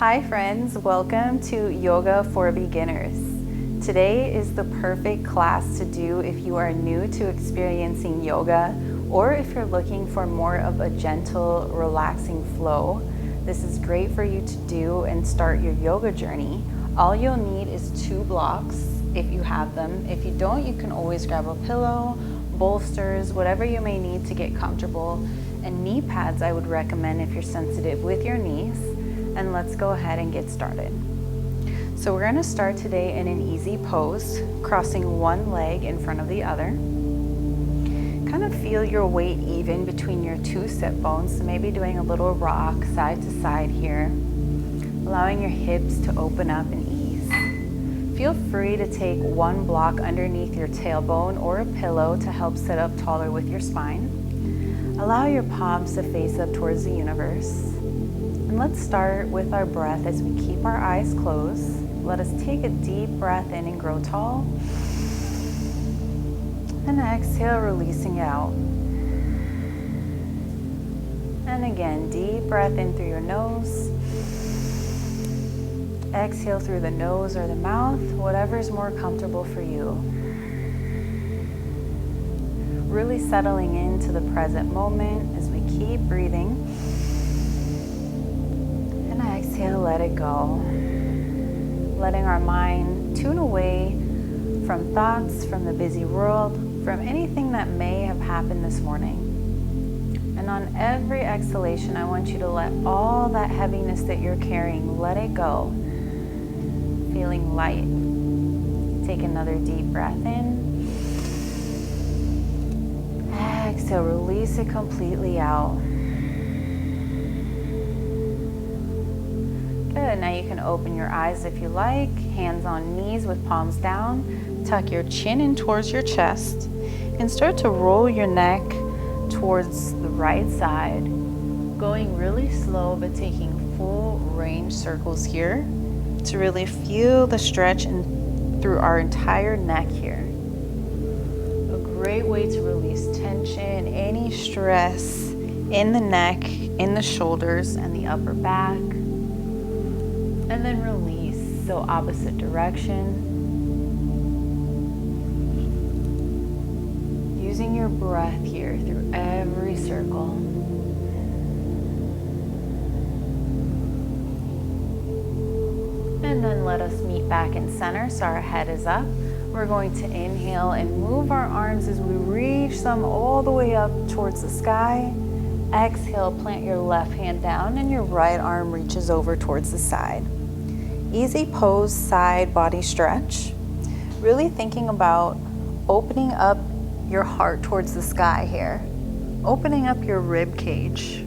Hi friends, welcome to Yoga for Beginners. Today is the perfect class to do if you are new to experiencing yoga or if you're looking for more of a gentle, relaxing flow. This is great for you to do and start your yoga journey. All you'll need is 2 blocks if you have them. If you don't, you can always grab a pillow, bolsters, whatever you may need to get comfortable. And knee pads I would recommend if you're sensitive with your knees. And let's go ahead and get started. So we're going to start today in an easy pose, crossing one leg in front of the other. Kind of feel your weight even between your 2 sit bones, so maybe doing a little rock side to side here, allowing your hips to open up and ease. Feel free to take 1 block underneath your tailbone or a pillow to help sit up taller with your spine. Allow your palms to face up towards the universe. And let's start with our breath as we keep our eyes closed. Let us take a deep breath in and grow tall. And exhale, releasing out. And again, deep breath in through your nose. Exhale through the nose or the mouth, whatever is more comfortable for you. Really settling into the present moment as we keep breathing. Exhale, let it go. Letting our mind tune away from thoughts, from the busy world, from anything that may have happened this morning. And on every exhalation, I want you to let all that heaviness that you're carrying, let it go. Feeling light. Take another deep breath in. Exhale, release it completely out. Good. Now you can open your eyes if you like, hands on knees with palms down. Tuck your chin in towards your chest and start to roll your neck towards the right side, going really slow but taking full range circles here to really feel the stretch through our entire neck here. A great way to release tension, any stress in the neck, in the shoulders, and the upper back. And then release, so opposite direction. Using your breath here through every circle. And then let us meet back in center, so our head is up. We're going to inhale and move our arms as we reach them all the way up towards the sky. Exhale, plant your left hand down and your right arm reaches over towards the side. Easy pose, side body stretch. Really thinking about opening up your heart towards the sky here. Opening up your rib cage.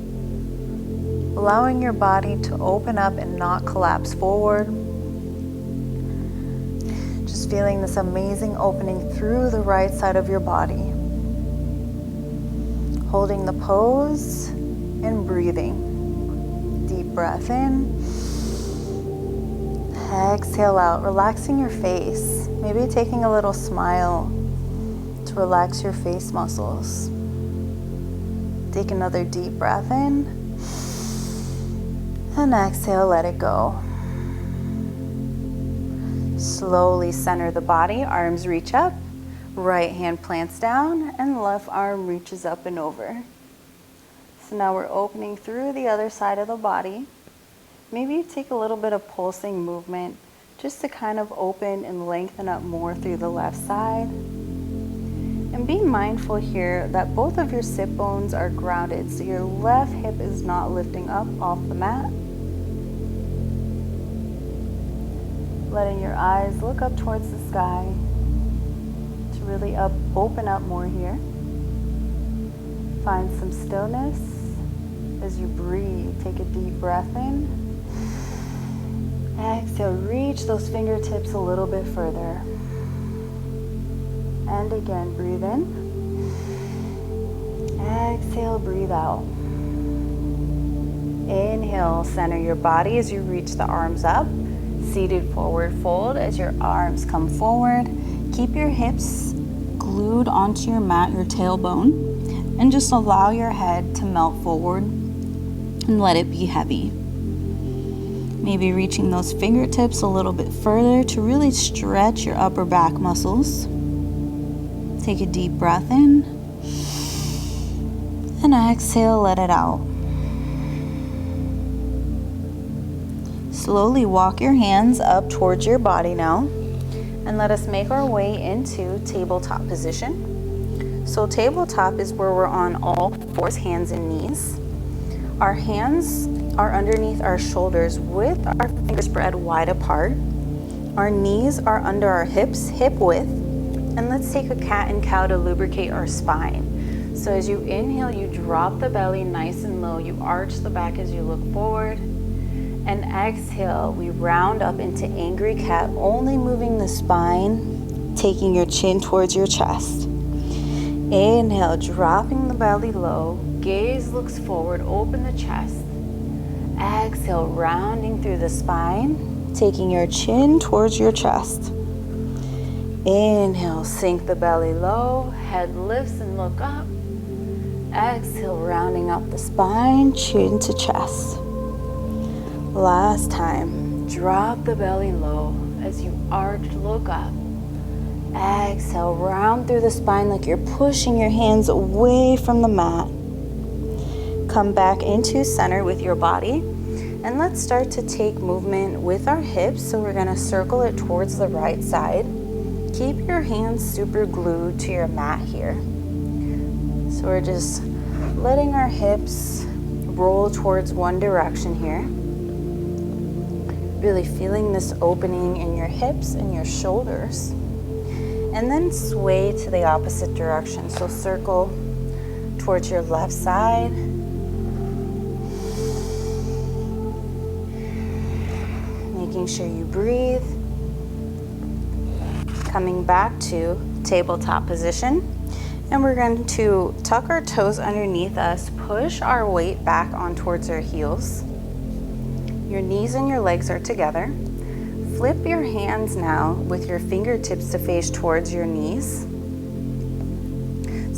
Allowing your body to open up and not collapse forward. Just feeling this amazing opening through the right side of your body. Holding the pose and breathing. Deep breath in. Exhale out, relaxing your face. Maybe taking a little smile to relax your face muscles. Take another deep breath in. And exhale, let it go. Slowly center the body, arms reach up. Right hand plants down and left arm reaches up and over. So now we're opening through the other side of the body. Maybe take a little bit of pulsing movement just to kind of open and lengthen up more through the left side. And be mindful here that both of your sit bones are grounded, so your left hip is not lifting up off the mat. Letting your eyes look up towards the sky to really open up more here. Find some stillness as you breathe. Take a deep breath in. Exhale, reach those fingertips a little bit further. And again, breathe in. Exhale, breathe out. Inhale, center your body as you reach the arms up. Seated forward fold as your arms come forward. Keep your hips glued onto your mat, your tailbone, and just allow your head to melt forward and let it be heavy. Maybe reaching those fingertips a little bit further to really stretch your upper back muscles. Take a deep breath in. And exhale, let it out. Slowly walk your hands up towards your body now. And let us make our way into tabletop position. So tabletop is where we're on all fours, hands and knees. Our hands are underneath our shoulders with our fingers spread wide apart. Our knees are under our hips, hip width. And let's take a cat and cow to lubricate our spine. So as you inhale, you drop the belly nice and low. You arch the back as you look forward. And exhale, we round up into angry cat, only moving the spine, taking your chin towards your chest. Inhale, dropping the belly low. Gaze looks forward, open the chest. Exhale, rounding through the spine, taking your chin towards your chest. Inhale, sink the belly low, head lifts and look up. Exhale, rounding up the spine, chin to chest. Last time, drop the belly low as you arch, look up. Exhale, round through the spine like you're pushing your hands away from the mat. Come back into center with your body. And let's start to take movement with our hips. So we're gonna circle it towards the right side. Keep your hands super glued to your mat here. So we're just letting our hips roll towards one direction here. Really feeling this opening in your hips and your shoulders. And then sway to the opposite direction. So circle towards your left side. Making sure you breathe. Coming back to tabletop position. And we're going to tuck our toes underneath us, push our weight back on towards our heels. Your knees and your legs are together. Flip your hands now with your fingertips to face towards your knees.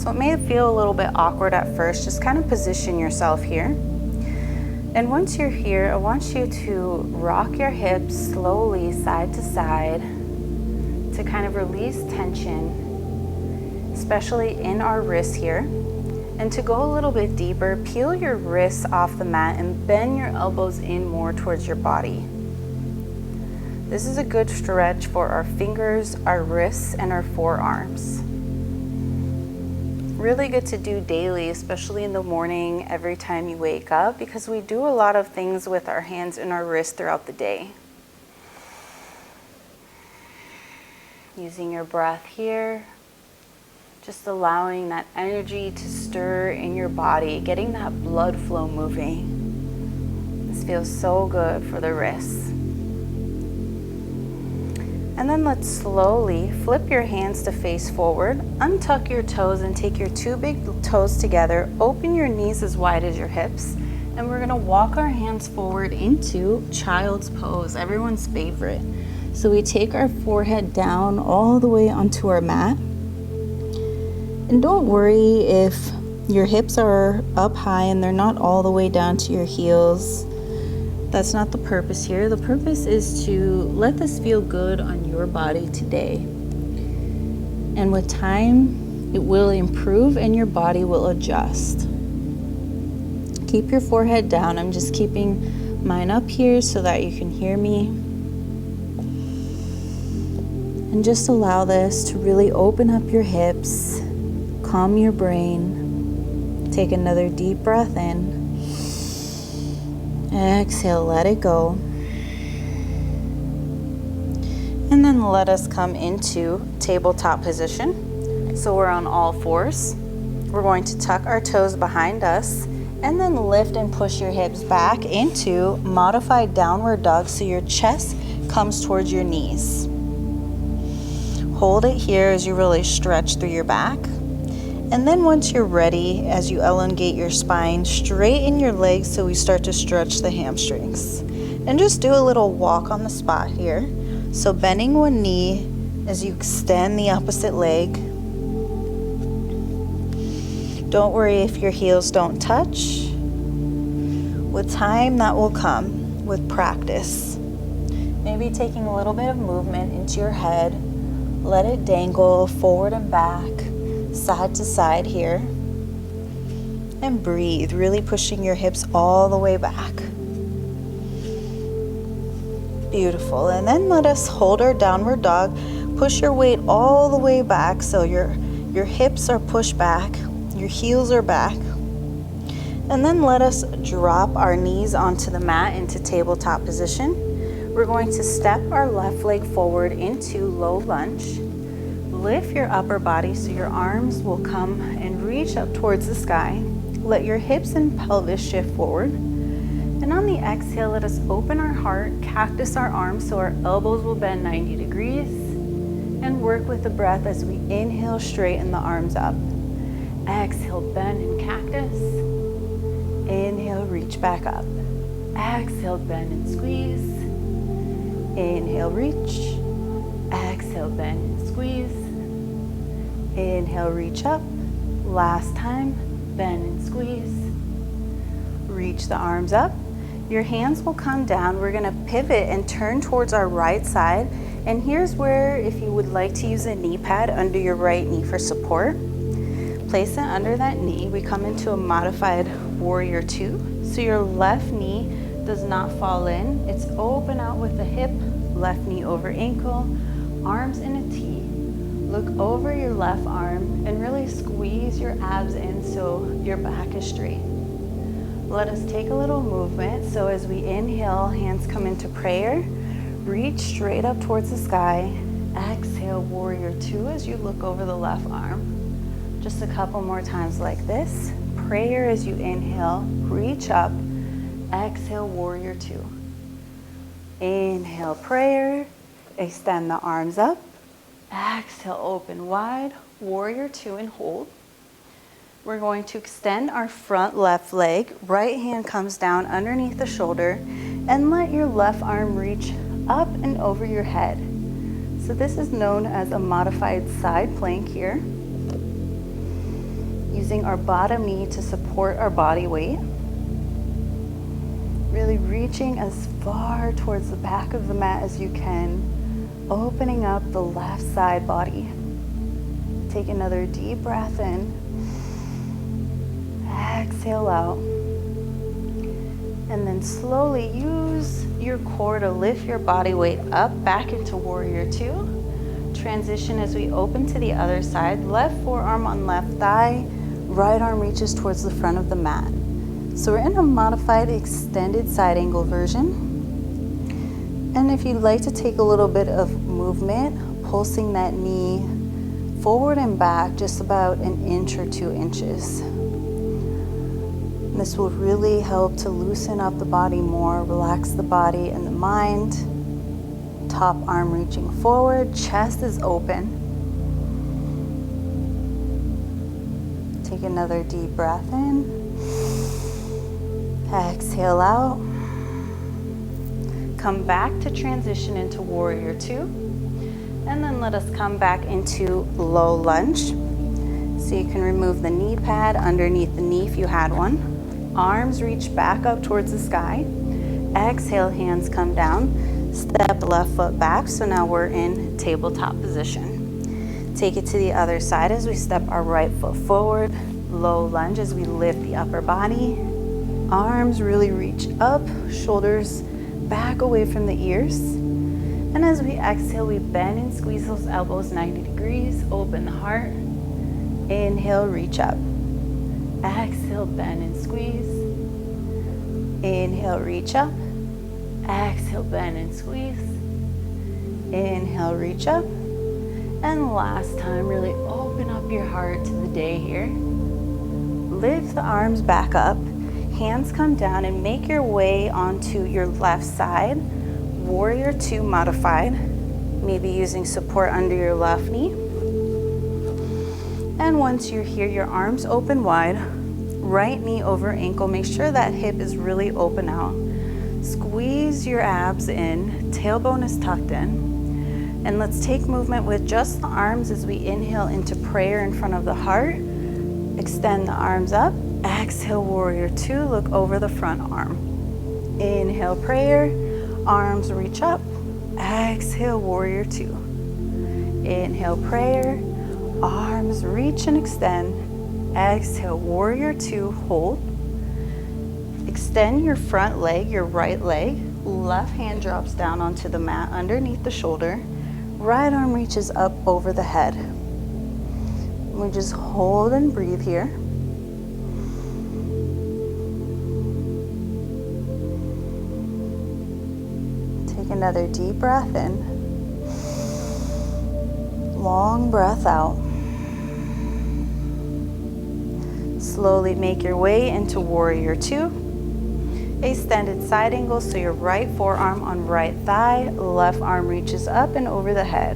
So it may feel a little bit awkward at first, just kind of position yourself here. And once you're here, I want you to rock your hips slowly side to side to kind of release tension, especially in our wrists here. And to go a little bit deeper, peel your wrists off the mat and bend your elbows in more towards your body. This is a good stretch for our fingers, our wrists, and our forearms. Really good to do daily, especially in the morning, every time you wake up, because we do a lot of things with our hands and our wrists throughout the day. Using your breath here, just allowing that energy to stir in your body, getting that blood flow moving. This feels so good for the wrists. And then let's slowly flip your hands to face forward, untuck your toes and take your two big toes together, open your knees as wide as your hips, and we're gonna walk our hands forward into child's pose, everyone's favorite. So we take our forehead down all the way onto our mat. And don't worry if your hips are up high and they're not all the way down to your heels. That's not the purpose here. The purpose is to let this feel good on your body today. And with time, it will improve and your body will adjust. Keep your forehead down. I'm just keeping mine up here so that you can hear me. And just allow this to really open up your hips, calm your brain. Take another deep breath in. Exhale, let it go. And then let us come into tabletop position. So we're on all fours. We're going to tuck our toes behind us and then lift and push your hips back into modified downward dog so your chest comes towards your knees. Hold it here as you really stretch through your back. And then once you're ready, as you elongate your spine, straighten your legs so we start to stretch the hamstrings. And just do a little walk on the spot here. So bending one knee as you extend the opposite leg. Don't worry if your heels don't touch. With time, that will come. with practice. Maybe taking a little bit of movement into your head. Let it dangle forward and back, side to side here. And breathe, really pushing your hips all the way back. Beautiful. And then let us hold our downward dog. Push your weight all the way back so your hips are pushed back, your heels are back. And then let us drop our knees onto the mat into tabletop position. We're going to step our left leg forward into low lunge. Lift your upper body so your arms will come and reach up towards the sky. Let your hips and pelvis shift forward. And on the exhale, let us open our heart, cactus our arms so our elbows will bend 90 degrees. And work with the breath as we inhale, straighten the arms up. Exhale, bend and cactus. Inhale, reach back up. Exhale, bend and squeeze. Inhale, reach. Exhale, bend and squeeze. Inhale, reach up. Last time, bend and squeeze. Reach the arms up. Your hands will come down. We're gonna pivot and turn towards our right side. And here's where, if you would like to use a knee pad under your right knee for support, place it under that knee. We come into a modified warrior two. So your left knee does not fall in. It's open out with the hip, left knee over ankle, arms in a T. Look over your left arm and really squeeze your abs in so your back is straight. Let us take a little movement. So as we inhale, hands come into prayer. Reach straight up towards the sky. Exhale, warrior two as you look over the left arm. Just a couple more times like this. Prayer as you inhale, reach up. Exhale, warrior two. Inhale, prayer. Extend the arms up. Exhale, open wide. Warrior two and hold. We're going to extend our front left leg. Right hand comes down underneath the shoulder and let your left arm reach up and over your head. So this is known as a modified side plank here. Using our bottom knee to support our body weight. Really reaching as far towards the back of the mat as you can, opening up the left side body. Take another deep breath in. Exhale out. And then slowly use your core to lift your body weight up back into warrior two. Transition as we open to the other side. Left forearm on left thigh. Right arm reaches towards the front of the mat. So we're in a modified extended side angle version. And if you'd like to take a little bit of movement, pulsing that knee forward and back just about an inch or 2 inches. This will really help to loosen up the body more, relax the body and the mind. Top arm reaching forward, chest is open. Take another deep breath in. Exhale out. Come back to transition into warrior two. And then let us come back into low lunge. So you can remove the knee pad underneath the knee if you had one. Arms reach back up towards the sky. Exhale, hands come down. Step the left foot back. So now we're in tabletop position. Take it to the other side as we step our right foot forward. Low lunge as we lift the upper body. Arms really reach up, shoulders back away from the ears. And as we exhale, we bend and squeeze those elbows 90 degrees. Open the heart. Inhale, reach up. Exhale, bend and squeeze. Inhale, reach up. Exhale, bend and squeeze. Inhale, reach up. And last time, really open up your heart to the day here. Lift the arms back up. Hands come down and make your way onto your left side. Warrior two modified. Maybe using support under your left knee. And once you're here, your arms open wide. Right knee over ankle. Make sure that hip is really open out. Squeeze your abs in. Tailbone is tucked in. And let's take movement with just the arms as we inhale into prayer in front of the heart. Extend the arms up. Exhale, warrior two. Look over the front arm. Inhale, prayer. Arms reach up. Exhale, warrior two. Inhale, prayer. Arms reach and extend. Exhale, warrior two. Hold. Extend your front leg, your right leg. Left hand drops down onto the mat underneath the shoulder. Right arm reaches up over the head. We just hold and breathe here. Take another deep breath in. Long breath out. Slowly make your way into warrior two. Extended side angle, so your right forearm on right thigh, left arm reaches up and over the head.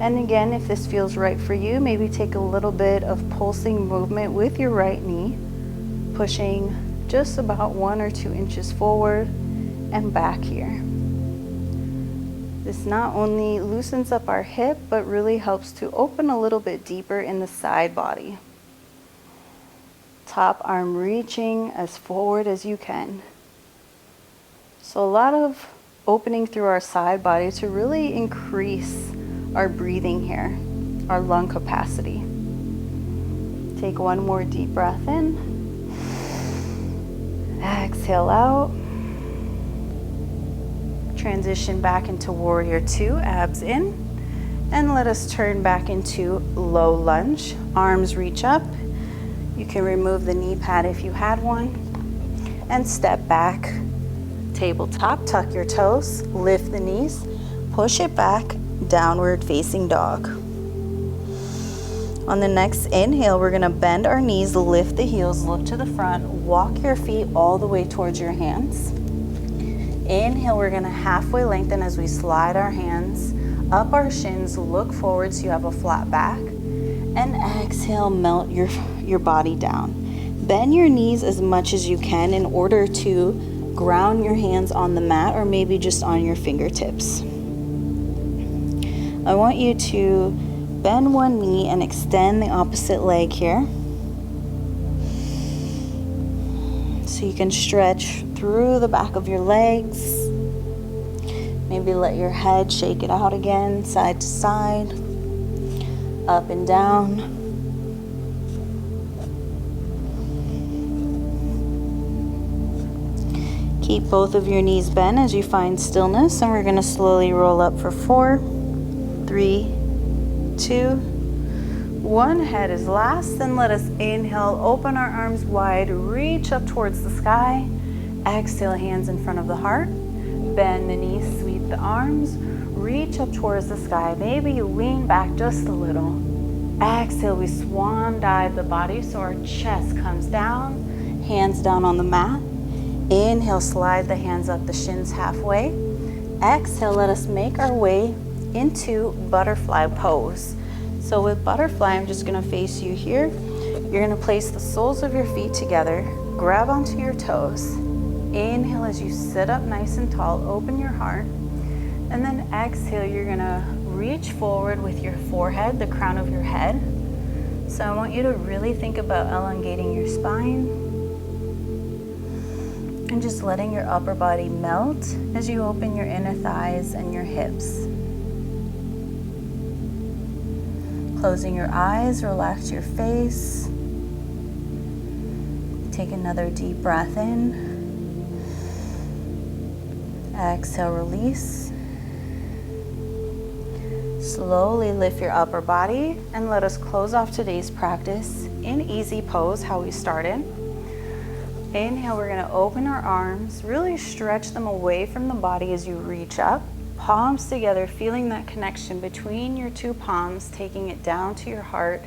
And again, if this feels right for you, maybe take a little bit of pulsing movement with your right knee, pushing just about 1 or 2 inches forward and back here. This not only loosens up our hip, but really helps to open a little bit deeper in the side body. Top arm reaching as forward as you can. So a lot of opening through our side body to really increase our breathing here, our lung capacity. Take one more deep breath in. Exhale out. Transition back into warrior two, abs in. And let us turn back into low lunge. Arms reach up. You can remove the knee pad if you had one. And step back. Tabletop, tuck your toes, lift the knees, push it back, downward facing dog. On the next inhale, we're gonna bend our knees, lift the heels, look to the front, walk your feet all the way towards your hands. Inhale, we're gonna halfway lengthen as we slide our hands up our shins, look forward so you have a flat back. And exhale, melt your body down. Bend your knees as much as you can in order to ground your hands on the mat or maybe just on your fingertips. I want you to bend one knee and extend the opposite leg here. So you can stretch through the back of your legs. Maybe let your head shake it out again, side to side, up and down. Keep both of your knees bent as you find stillness, and we're going to slowly roll up for 4, 3, 2, 1. Head is last. Then let us inhale, open our arms wide, reach up towards the sky. Exhale, hands in front of the heart. Bend the knees, sweep the arms, reach up towards the sky. Maybe you lean back just a little. Exhale, we swan dive the body so our chest comes down, hands down on the mat. Inhale, slide the hands up the shins halfway. Exhale, let us make our way into butterfly pose. So with butterfly, I'm just gonna face you here. You're gonna place the soles of your feet together, grab onto your toes. Inhale as you sit up nice and tall, open your heart. And then exhale, you're gonna reach forward with your forehead, the crown of your head. So I want you to really think about elongating your spine and just letting your upper body melt as you open your inner thighs and your hips. Closing your eyes, relax your face. Take another deep breath in. Exhale, release. Slowly lift your upper body and let us close off today's practice in easy pose, how we started. Inhale, we're gonna open our arms, really stretch them away from the body as you reach up. Palms together, feeling that connection between your two palms, taking it down to your heart,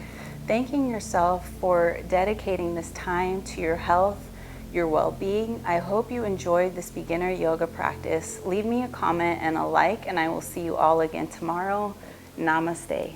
thanking yourself for dedicating this time to your health, your well-being. I hope you enjoyed this beginner yoga practice. Leave me a comment and a like, and I will see you all again tomorrow. Namaste.